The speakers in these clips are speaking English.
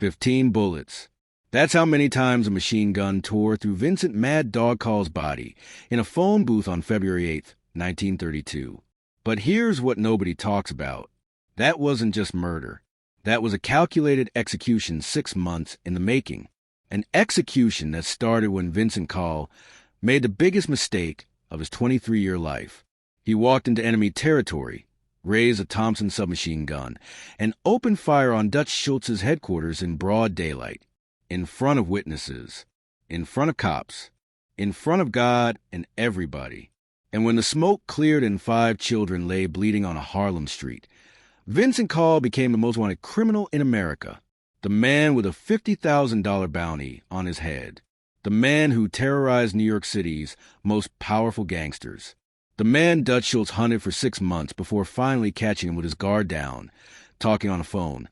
15 bullets. That's how many times a machine gun tore through Vincent Mad Dog Coll's body in a phone booth on February 8, 1932. But here's what nobody talks about. That wasn't just murder. That was a calculated execution 6 months in the making. An execution that started when Vincent Coll made the biggest mistake of his 23-year life. He walked into enemy territory, raised a Thompson submachine gun, and opened fire on Dutch SCHULTZ'S headquarters in broad daylight, in front of witnesses, in front of cops, in front of God and everybody. And when the smoke cleared and 5 children lay bleeding on a Harlem street, Vincent Coll became the most wanted criminal in America, the man with a $50,000 bounty on his head, the man who terrorized New York City's most powerful gangsters, the man Dutch Schultz hunted for 6 months before finally catching him with his guard down, talking on a phone,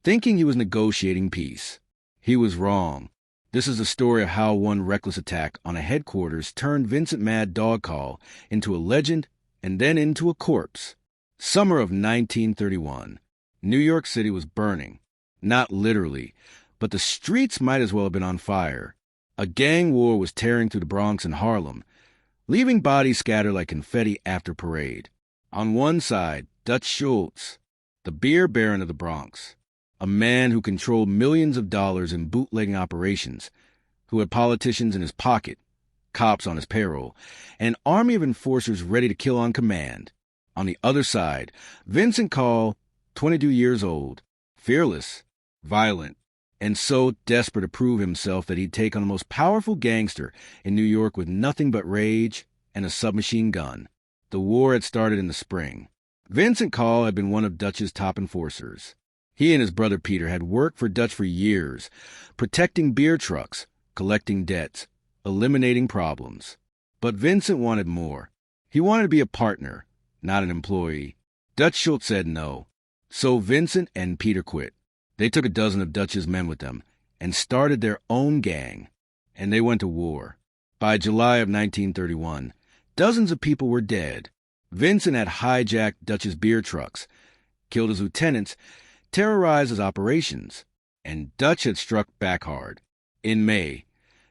thinking he was negotiating peace. He was wrong. This is the story of how one reckless attack on a headquarters turned Vincent Mad Dog Coll into a legend and then into a corpse. Summer of 1931. New York City was burning. Not literally, but the streets might as well have been on fire. A gang war was tearing through the Bronx and Harlem, leaving bodies scattered like confetti after parade. On one side, Dutch Schultz, the beer baron of the Bronx, a man who controlled millions of dollars in bootlegging operations, who had politicians in his pocket, cops on his payroll, and an army of enforcers ready to kill on command. On the other side, Vincent Coll, 22 years old, fearless, violent, and so desperate to prove himself that he'd take on the most powerful gangster in New York with nothing but rage and a submachine gun. The war had started in the spring. Vincent Coll had been one of Dutch's top enforcers. He and his brother Peter had worked for Dutch for years, protecting beer trucks, collecting debts, eliminating problems. But Vincent wanted more. He wanted to be a partner, not an employee. Dutch Schultz said no. So Vincent and Peter quit. They took a dozen of Dutch's men with them and started their own gang, and they went to war. By July of 1931, dozens of people were dead. Vincent had hijacked Dutch's beer trucks, killed his lieutenants, terrorized his operations, and Dutch had struck back hard. In May,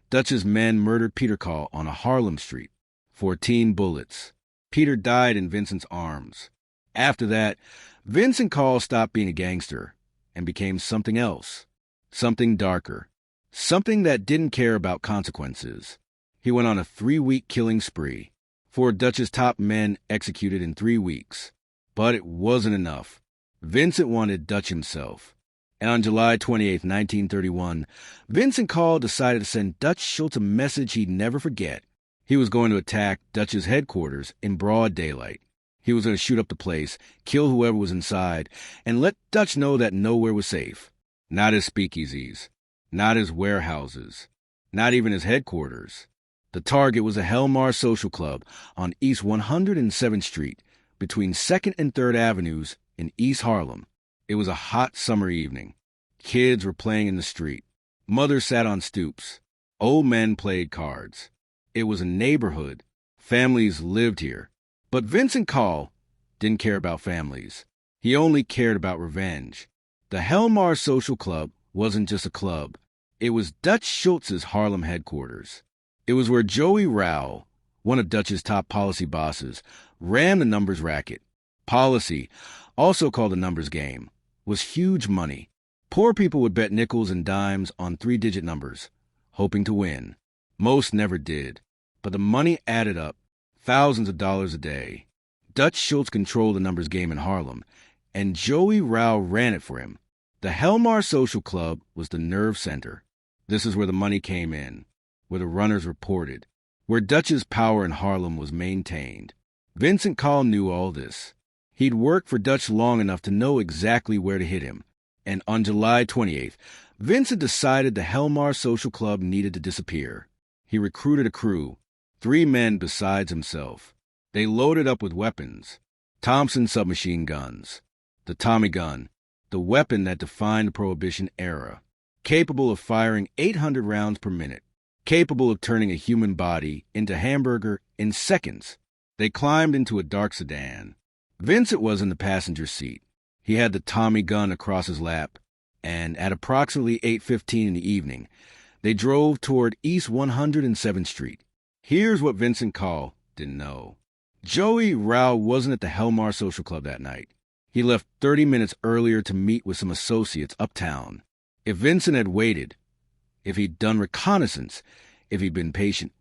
Dutch's men murdered Peter Coll on a Harlem street. 14 bullets. Peter died in Vincent's arms. After that, Vincent Coll stopped being a gangster and became something else, something darker, something that didn't care about consequences. He went on a 3-week killing spree. 4 of Dutch's top men executed in 3 weeks. But it wasn't enough. Vincent wanted Dutch himself. And on July 28, 1931, Vincent Coll decided to send Dutch Schultz a message he'd never forget. He was going to attack Dutch's headquarters in broad daylight. He was going to shoot up the place, kill whoever was inside, and let Dutch know that nowhere was safe. Not his speakeasies, not his warehouses, not even his headquarters. The target was a Helmar social club on East 107th Street, between 2nd and 3rd Avenues in East Harlem. It was a hot summer evening. Kids were playing in the street. Mothers sat on stoops. Old men played cards. It was a neighborhood. Families lived here. But Vincent Coll didn't care about families. He only cared about revenge. The Helmar Social Club wasn't just a club. It was Dutch Schultz's Harlem headquarters. It was where Joey Rowell, one of Dutch's top policy bosses, ran the numbers racket. Policy, also called the numbers game, was huge money. Poor people would bet nickels and dimes on 3-digit numbers, hoping to win. Most never did, but the money added up, thousands of dollars a day. Dutch Schultz controlled the numbers game in Harlem, and Joey Rowell ran it for him. The Helmar Social Club was the nerve center. This is where the money came in, where the runners reported, where Dutch's power in Harlem was maintained. Vincent Coll knew all this. He'd worked for Dutch long enough to know exactly where to hit him. And on July 28th, Vincent decided the Helmar Social Club needed to disappear. He recruited a crew, 3 men besides himself. They loaded up with weapons, Thompson submachine guns, the Tommy gun, the weapon that defined the Prohibition era, capable of firing 800 rounds per minute, capable of turning a human body into hamburger in seconds. They climbed into a dark sedan. Vincent was in the passenger seat. He had the Tommy gun across his lap, and at approximately 8:15 in the evening, they drove toward East 107th Street. Here's what Vincent Coll didn't know. Joey Rao wasn't at the Helmar Social Club that night. He left 30 minutes earlier to meet with some associates uptown. If Vincent had waited, if he'd done reconnaissance, if he'd been patient,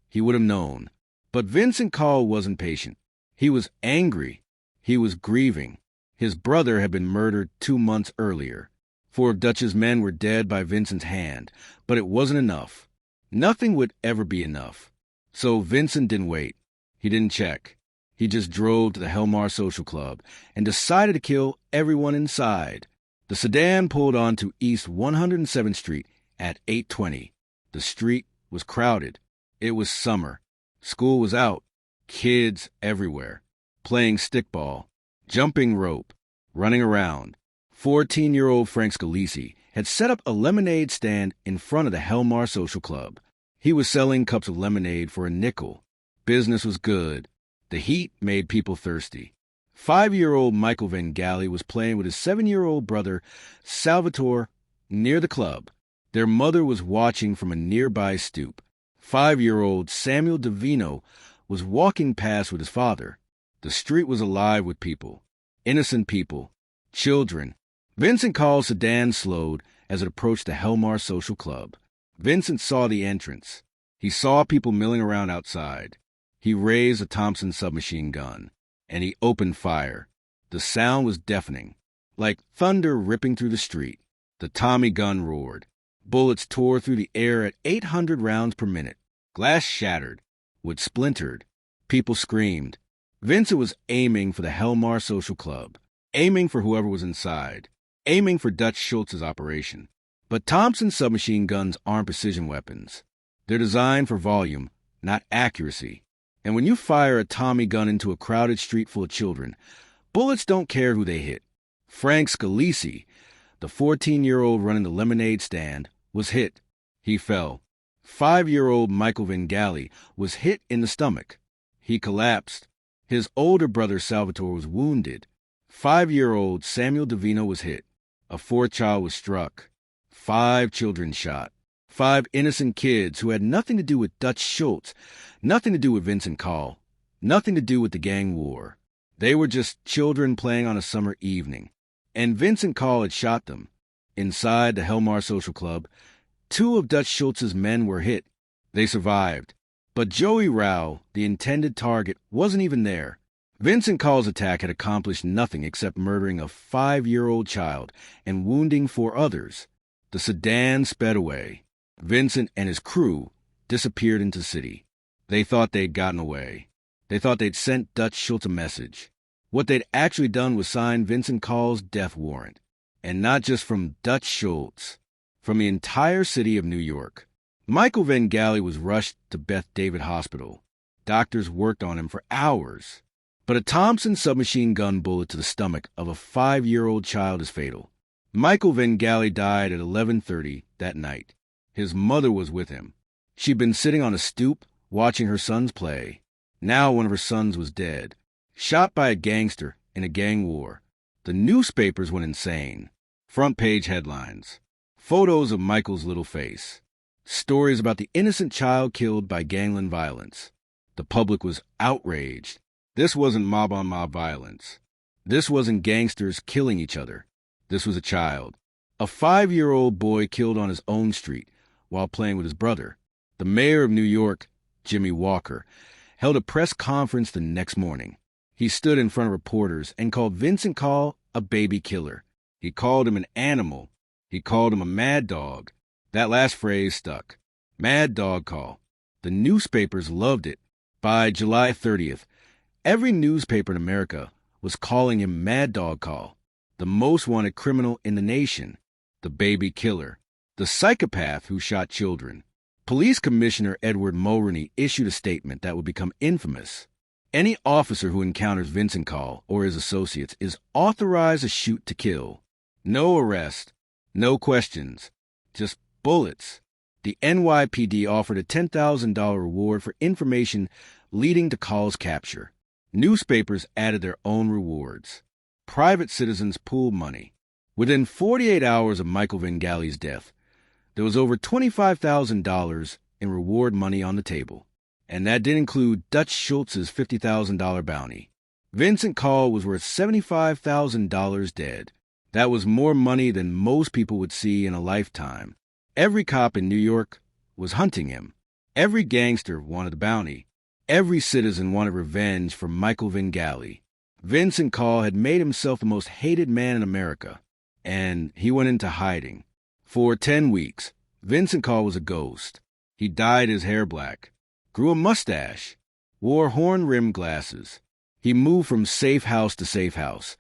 he would have known. But Vincent Coll wasn't patient. He was angry. He was grieving. His brother had been murdered 2 months earlier. 4 of Dutch's men were dead by Vincent's hand, but it wasn't enough. Nothing would ever be enough. So Vincent didn't wait. He didn't check. He just drove to the Helmar Social Club and decided to kill everyone inside. The sedan pulled onto East 107th Street at 8:20. The street was crowded. It was summer. School was out. Kids everywhere. Playing stickball, jumping rope, running around. 14-year-old Frank Scalisi had set up a lemonade stand in front of the Helmar Social Club. He was selling cups of lemonade for a nickel. Business was good. The heat made people thirsty. 5-year-old Michael Vengalli was playing with his 7-year-old brother, Salvatore, near the club. Their mother was watching from a nearby stoop. 5-year-old Samuel Divino was walking past with his father. The street was alive with people. Innocent people. Children. Vincent Coll's sedan slowed as it approached the Helmar Social Club. Vincent saw the entrance. He saw people milling around outside. He raised a Thompson submachine gun, and he opened fire. The sound was deafening, like thunder ripping through the street. The Tommy gun roared. Bullets tore through the air at 800 rounds per minute. Glass shattered. Wood splintered. People screamed. Vincent was aiming for the Helmar Social Club, aiming for whoever was inside, aiming for Dutch Schultz's operation. But Thompson submachine guns aren't precision weapons. They're designed for volume, not accuracy. And when you fire a Tommy gun into a crowded street full of children, bullets don't care who they hit. Frank Scalisi, the 14-year-old running the lemonade stand, was hit. He fell. 5-year-old Michael Vengalli was hit in the stomach. He collapsed. His older brother Salvatore was wounded. 5-year-old Samuel Divino was hit. A 4th child was struck. 5 children shot. 5 innocent kids who had nothing to do with Dutch Schultz, nothing to do with Vincent Coll, nothing to do with the gang war. They were just children playing on a summer evening. And Vincent Coll had shot them. Inside the Helmar Social Club, 2 of Dutch Schultz's men were hit. They survived. But Joey Rao, the intended target, wasn't even there. Vincent Coll's attack had accomplished nothing except murdering a 5-year-old child and wounding 4 others. The sedan sped away. Vincent and his crew disappeared into the city. They thought they'd gotten away. They thought they'd sent Dutch Schultz a message. What they'd actually done was sign Vincent Coll's death warrant. And not just from Dutch Schultz, from the entire city of New York. Michael Vengalli was rushed to Beth David Hospital. Doctors worked on him for hours. But a Thompson submachine gun bullet to the stomach of a 5-year-old child is fatal. Michael Vengalli died at 11:30 that night. His mother was with him. She'd been sitting on a stoop watching her sons play. Now one of her sons was dead, shot by a gangster in a gang war. The newspapers went insane. Front page headlines. Photos of Michael's little face. Stories about the innocent child killed by gangland violence. The public was outraged. This wasn't mob-on-mob violence. This wasn't gangsters killing each other. This was a child. A 5-year-old boy killed on his own street while playing with his brother. The mayor of New York, Jimmy Walker, held a press conference the next morning. He stood in front of reporters and called Vincent Coll a baby killer. He called him an animal. He called him a mad dog. That last phrase stuck. Mad Dog Coll. The newspapers loved it. By July 30th, every newspaper in America was calling him Mad Dog Coll, the most wanted criminal in the nation, the baby killer, the psychopath who shot children. Police Commissioner Edward Mulroney issued a statement that would become infamous. Any officer who encounters Vincent Coll or his associates is authorized to shoot to kill. No arrest, no questions, just bullets. The NYPD offered a $10,000 reward for information leading to Coll's capture. Newspapers added their own rewards. Private citizens pooled money. Within 48 hours of Michael Vengalli's death, there was over $25,000 in reward money on the table, and that didn't include Dutch Schultz's $50,000 bounty. Vincent Coll was worth $75,000 dead. That was more money than most people would see in a lifetime. Every cop in New York was hunting him. Every gangster wanted the bounty. Every citizen wanted revenge for Michael Vengalli. Vincent Coll had made himself the most hated man in America, and he went into hiding. For 10 weeks, Vincent Coll was a ghost. He dyed his hair black, grew a mustache, wore horn-rimmed glasses. He moved from safe house to safe house,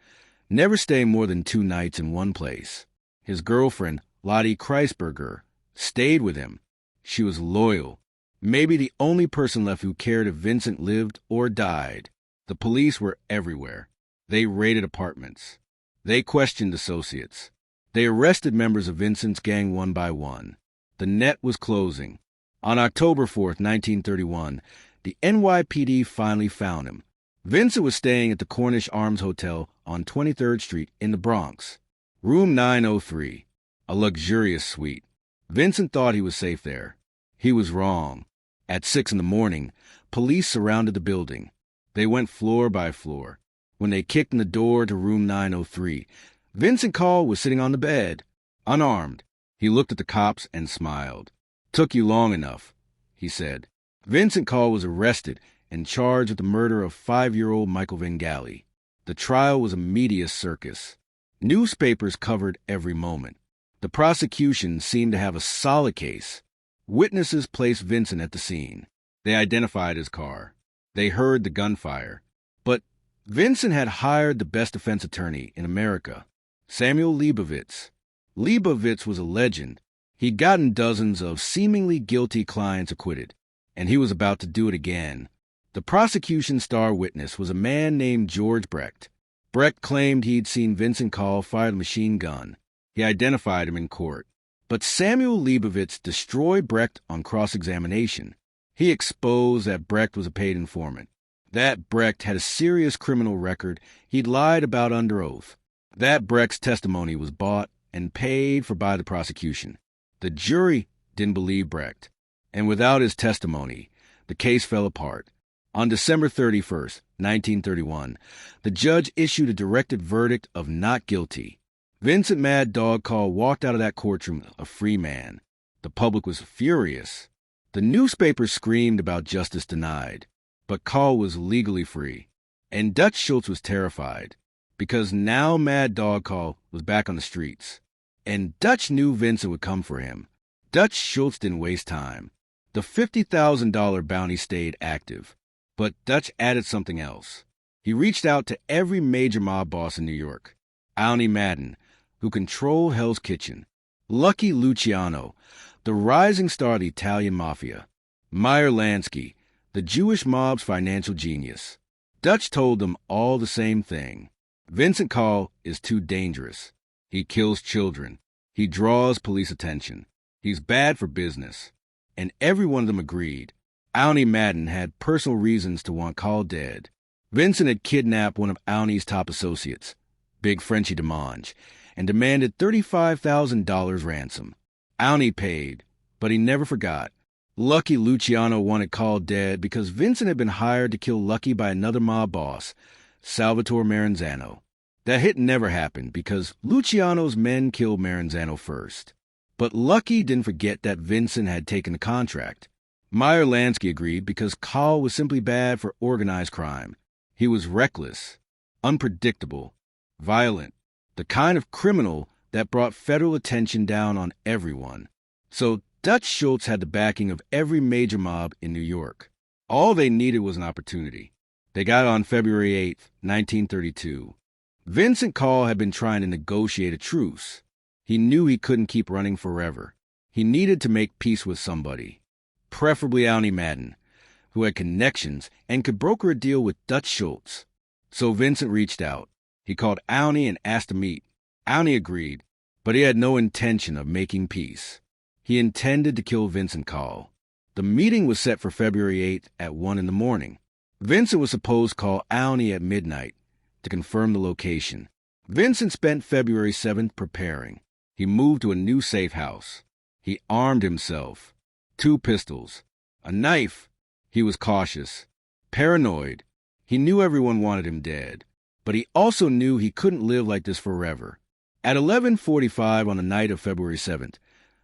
never staying more than 2 nights in one place. His girlfriend, Lottie Kreisberger, stayed with him. She was loyal, maybe the only person left who cared if Vincent lived or died. The police were everywhere. They raided apartments. They questioned associates. They arrested members of Vincent's gang one by one. The net was closing. On October 4th, 1931, the NYPD finally found him. Vincent was staying at the Cornish Arms Hotel on 23rd Street in the Bronx. Room 903, a luxurious suite. Vincent thought he was safe there. He was wrong. At 6 in the morning, police surrounded the building. They went floor by floor. When they kicked in the door to room 903, Vincent Coll was sitting on the bed, unarmed. He looked at the cops and smiled. "Took you long enough," he said. Vincent Coll was arrested and charged with the murder of 5-year-old Michael Vengalli. The trial was a media circus. Newspapers covered every moment. The prosecution seemed to have a solid case. Witnesses placed Vincent at the scene. They identified his car. They heard the gunfire. But Vincent had hired the best defense attorney in America, Samuel Leibowitz. Leibowitz was a legend. He'd gotten dozens of seemingly guilty clients acquitted, and he was about to do it again. The prosecution's star witness was a man named George Brecht. Brecht claimed he'd seen Vincent Coll fire the machine gun. He identified him in court. But Samuel Leibowitz destroyed Brecht on cross-examination. He exposed that Brecht was a paid informant, that Brecht had a serious criminal record he'd lied about under oath, that Brecht's testimony was bought and paid for by the prosecution. The jury didn't believe Brecht, and without his testimony, the case fell apart. On December 31st, 1931, the judge issued a directed verdict of not guilty. Vincent "Mad Dog" Coll walked out of that courtroom a free man. The public was furious. The newspapers screamed about justice denied, but Coll was legally free. And Dutch Schultz was terrified, because now Mad Dog Coll was back on the streets. And Dutch knew Vincent would come for him. Dutch Schultz didn't waste time. The $50,000 bounty stayed active, but Dutch added something else. He reached out to every major mob boss in New York. Owney Madden, who controlled Hell's Kitchen. Lucky Luciano, the rising star of the Italian mafia. Meyer Lansky, the Jewish mob's financial genius. Dutch told them all the same thing. Vincent Coll is too dangerous. He kills children. He draws police attention. He's bad for business. And every one of them agreed. Owney Madden had personal reasons to want Coll dead. Vincent had kidnapped one of Owney's top associates, Big Frenchy DeMange, and demanded $35,000 ransom. Owney paid, but he never forgot. Lucky Luciano wanted Coll dead because Vincent had been hired to kill Lucky by another mob boss, Salvatore Maranzano. That hit never happened because Luciano's men killed Maranzano first. But Lucky didn't forget that Vincent had taken the contract. Meyer Lansky agreed because Coll was simply bad for organized crime. He was reckless, unpredictable, violent, the kind of criminal that brought federal attention down on everyone. So Dutch Schultz had the backing of every major mob in New York. All they needed was an opportunity. They got it on February 8, 1932. Vincent Coll had been trying to negotiate a truce. He knew he couldn't keep running forever. He needed to make peace with somebody, preferably Owney Madden, who had connections and could broker a deal with Dutch Schultz. So Vincent reached out. He called Owney and asked to meet. Owney agreed, but he had no intention of making peace. He intended to kill Vincent Coll. The meeting was set for February 8th at 1 in the morning. Vincent was supposed to call Owney at midnight to confirm the location. Vincent spent February 7th preparing. He moved to a new safe house. He armed himself. 2 pistols. A knife. He was cautious. Paranoid. He knew everyone wanted him dead. But he also knew he couldn't live like this forever. At 11:45 on the night of February 7th,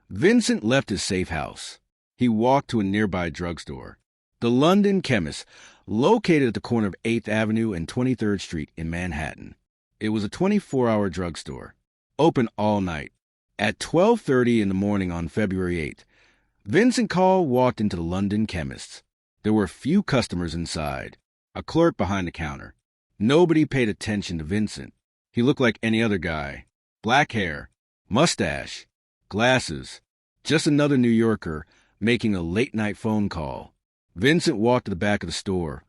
Vincent left his safe house. He walked to a nearby drugstore, the London Chemists, located at the corner of 8th Avenue and 23rd Street in Manhattan. It was a 24-hour drugstore, open all night. At 12:30 in the morning on February 8th, Vincent Coll walked into the London Chemists. There were few customers inside, a clerk behind the counter. Nobody paid attention to Vincent. He looked like any other guy. Black hair, mustache, glasses, just another New Yorker making a late-night phone call. Vincent walked to the back of the store,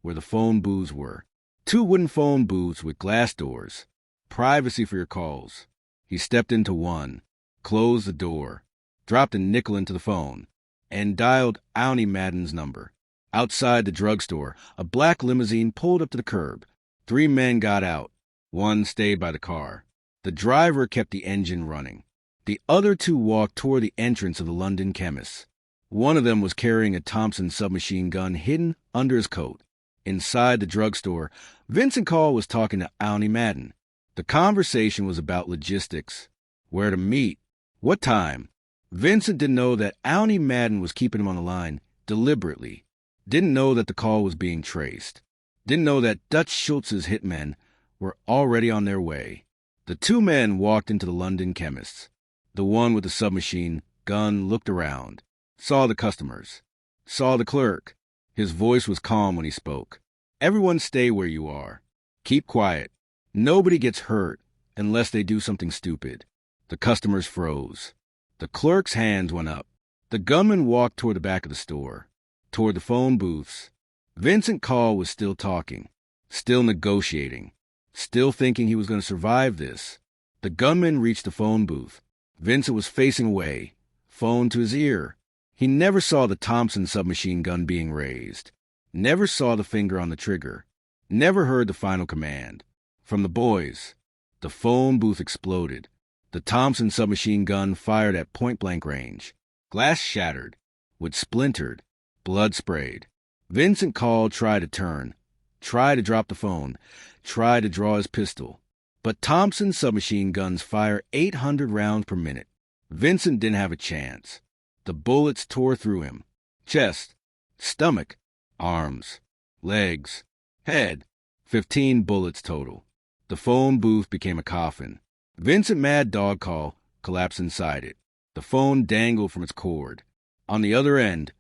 where the phone booths were. 2 wooden phone booths with glass doors. Privacy for your calls. He stepped into one, closed the door, dropped a nickel into the phone, and dialed Owney Madden's number. Outside the drugstore, a black limousine pulled up to the curb. 3 men got out. 1 stayed by the car. The driver kept the engine running. The other 2 walked toward the entrance of the London Chemists. One of them was carrying a Thompson submachine gun hidden under his coat. Inside the drugstore, Vincent Coll was talking to Owney Madden. The conversation was about logistics, where to meet, what time. Vincent didn't know that Owney Madden was keeping him on the line deliberately. Didn't know that the call was being traced. Didn't know that SCHULTZ'S hitmen were already on their way. The 2 men walked into the London Chemists. The one with the submachine gun looked around, saw the customers, saw the clerk. His voice was calm when he spoke. Everyone stay where you are. Keep quiet. Nobody gets hurt unless they do something stupid. The customers froze. The clerk's hands went up. The gunman walked toward the back of the store, toward the phone booths. Vincent Coll was still talking, still negotiating, still thinking he was going to survive this. The gunman reached the phone booth. Vincent was facing away, phone to his ear. He never saw the Thompson submachine gun being raised, never saw the finger on the trigger, never heard the final command. From the boys, the phone booth exploded. The Thompson submachine gun fired at point-blank range. Glass shattered, wood splintered, blood sprayed. Vincent Coll tried to turn, tried to drop the phone, tried to draw his pistol. But Thompson submachine guns fire 800 rounds per minute. Vincent didn't have a chance. The bullets tore through him. Chest, stomach, arms, legs, head. 15 bullets total. The phone booth became a coffin. Vincent Mad Dog Coll collapsed inside it. The phone dangled from its cord. On the other end,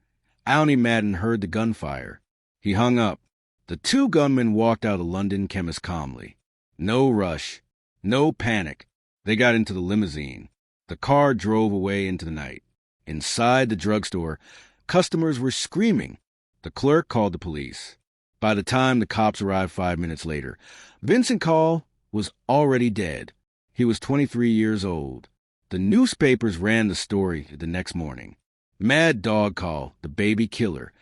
Owney Madden heard the gunfire. He hung up. The 2 gunmen walked out of London Chemists calmly. No rush. No panic. They got into the limousine. The car drove away into the night. Inside the drugstore, customers were screaming. The clerk called the police. By the time the cops arrived 5 minutes later, Vincent Coll was already dead. He was 23 years old. The newspapers ran the story the next morning. Mad Dog Coll, the baby killer,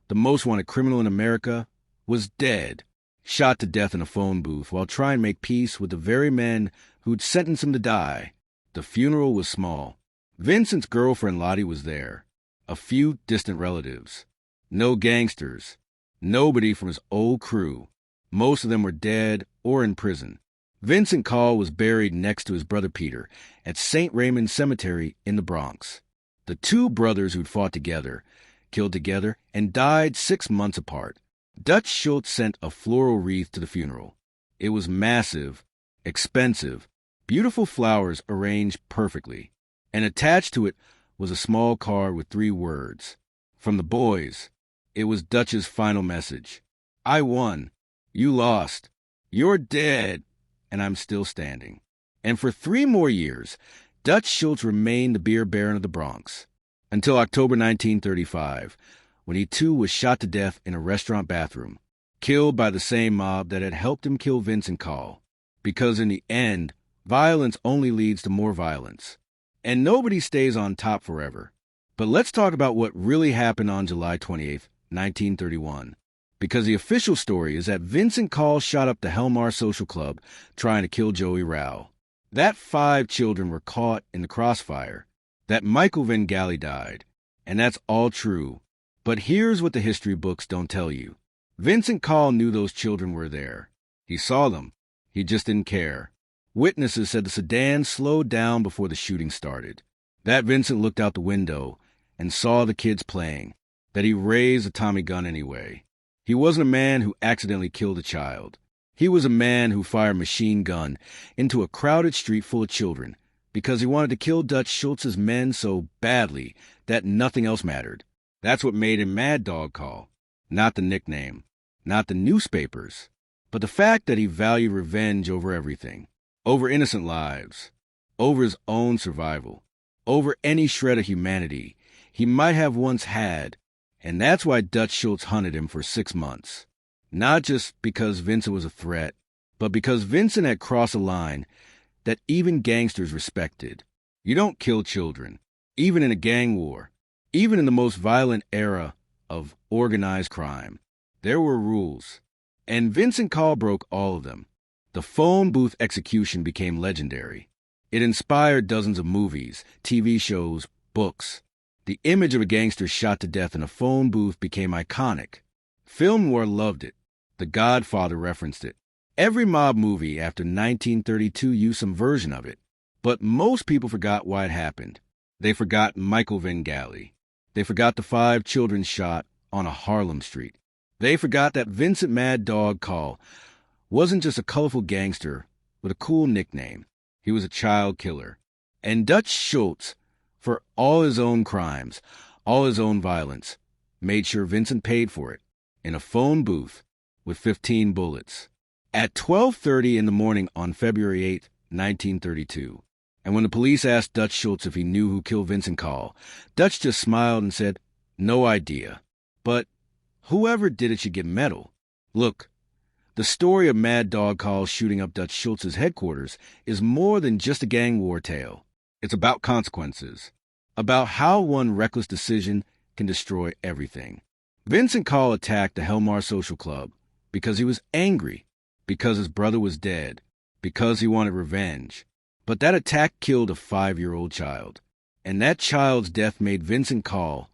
the most wanted criminal in America, was dead, shot to death in a phone booth while trying to make peace with the very men who'd sentenced him to die. The funeral was small. Vincent's girlfriend Lottie was there. A few distant relatives. No gangsters. Nobody from his old crew. Most of them were dead or in prison. Vincent Coll was buried next to his brother Peter at St. Raymond Cemetery in the Bronx. The 2 brothers who'd fought together, killed together, and died 6 months apart. DUTSCH Schultz sent a floral wreath to the funeral. It was massive, expensive, beautiful flowers arranged perfectly. And attached to it was a small card with 3 words. From the boys, it was DUTSCH's final message. I won. You lost. You're dead. And I'm still standing. And for 3 more years, DUTSCH Schultz remained the beer baron of the Bronx, until October 1935, when he too was shot to death in a restaurant bathroom, killed by the same mob that had helped him kill Vincent Coll. Because in the end, violence only leads to more violence. And nobody stays on top forever. But let's talk about what really happened on July 28, 1931. Because the official story is that Vincent Coll shot up the Helmar social club trying to kill Joey Rao. That 5 children were caught in the crossfire. That Michael Vengalli died. And that's all true. But here's what the history books don't tell you. Vincent Coll knew those children were there. He saw them. He just didn't care. Witnesses said the sedan slowed down before the shooting started. That Vincent looked out the window and saw the kids playing. That he raised a Tommy gun anyway. He wasn't a man who accidentally killed a child. He was a man who fired a machine gun into a crowded street full of children because he wanted to kill DUTSCH's men so badly that nothing else mattered. That's what made him Mad Dog Coll. Not the nickname, not the newspapers, but the fact that he valued revenge over everything, over innocent lives, over his own survival, over any shred of humanity he might have once had. And that's why DUTSCH hunted him for 6 months. Not just because Vincent was a threat, but because Vincent had crossed a line that even gangsters respected. You don't kill children, even in a gang war, even in the most violent era of organized crime. There were rules, and Vincent Coll broke all of them. The phone booth execution became legendary. It inspired dozens of movies, TV shows, books. The image of a gangster shot to death in a phone booth became iconic. Film noir loved it. The Godfather referenced it. Every mob movie after 1932 used some version of it. But most people forgot why it happened. They forgot Michael Vengalli. They forgot the 5 children shot on a Harlem street. They forgot that Vincent Mad Dog Coll wasn't just a colorful gangster with a cool nickname. He was a child killer. And DUTSCH, for all his own crimes, all his own violence, made sure Vincent paid for it in a phone booth with 15 bullets at 12:30 in the morning on February 8, 1932. And when the police asked DUTSCH if he knew who killed Vincent Coll, Dutch just smiled and said, "No idea. But whoever did it should get medal." Look, the story of Mad Dog Coll shooting up DUTSCH's headquarters is more than just a gang war tale. It's about consequences, about how one reckless decision can destroy everything. Vincent Coll attacked the Helmar Social Club because he was angry, because his brother was dead, because he wanted revenge. But that attack killed a 5-year-old child, and that child's death made Vincent Coll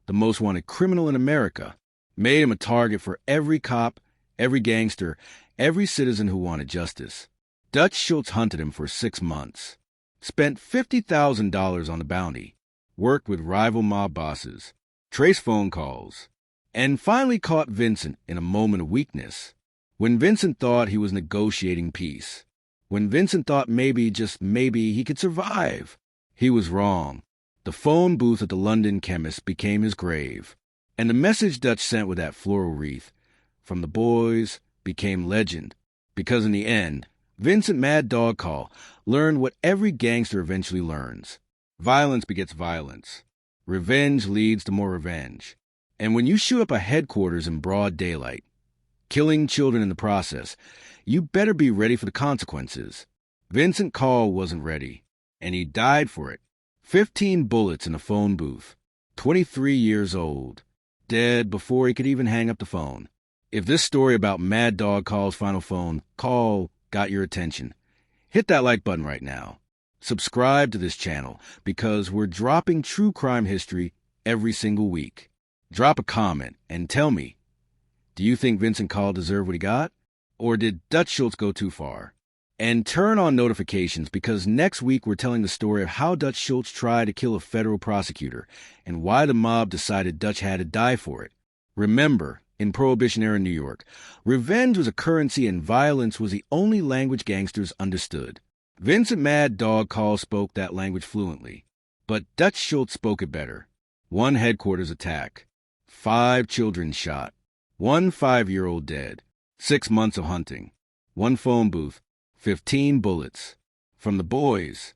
the most wanted criminal in America, made him a target for every cop, every gangster, every citizen who wanted justice. DUTSCH hunted him for 6 months. Spent $50,000 on the bounty, worked with rival mob bosses, traced phone calls, and finally caught Vincent in a moment of weakness. When Vincent thought he was negotiating peace. When Vincent thought maybe, just maybe, he could survive. He was wrong. The phone booth at the London Chemists became his grave. And the message Dutch sent with that floral wreath from the boys became legend. Because in the end, Vincent Mad Dog Coll learned what every gangster eventually learns. Violence begets violence. Revenge leads to more revenge. And when you shoot up a headquarters in broad daylight, killing children in the process, you better be ready for the consequences. Vincent Coll wasn't ready, and he died for it. 15 bullets in a phone booth. 23 years old. Dead before he could even hang up the phone. If this story about Mad Dog Coll's final phone call got your attention, hit that like button right now. Subscribe to this channel because we're dropping true crime history every single week. Drop a comment and tell me, do you think Vincent Coll deserved what he got? Or did DUTSCH go too far? And turn on notifications because next week we're telling the story of how DUTSCH tried to kill a federal prosecutor and why the mob decided Dutch had to die for it. Remember, in Prohibition-era New York, revenge was a currency and violence was the only language gangsters understood. Vincent Mad Dog Coll spoke that language fluently, but DUTSCH spoke it better. 1 headquarters attack, 5 children shot, 1 5-year-old dead, 6 months of hunting, 1 phone booth, 15 bullets. From the boys,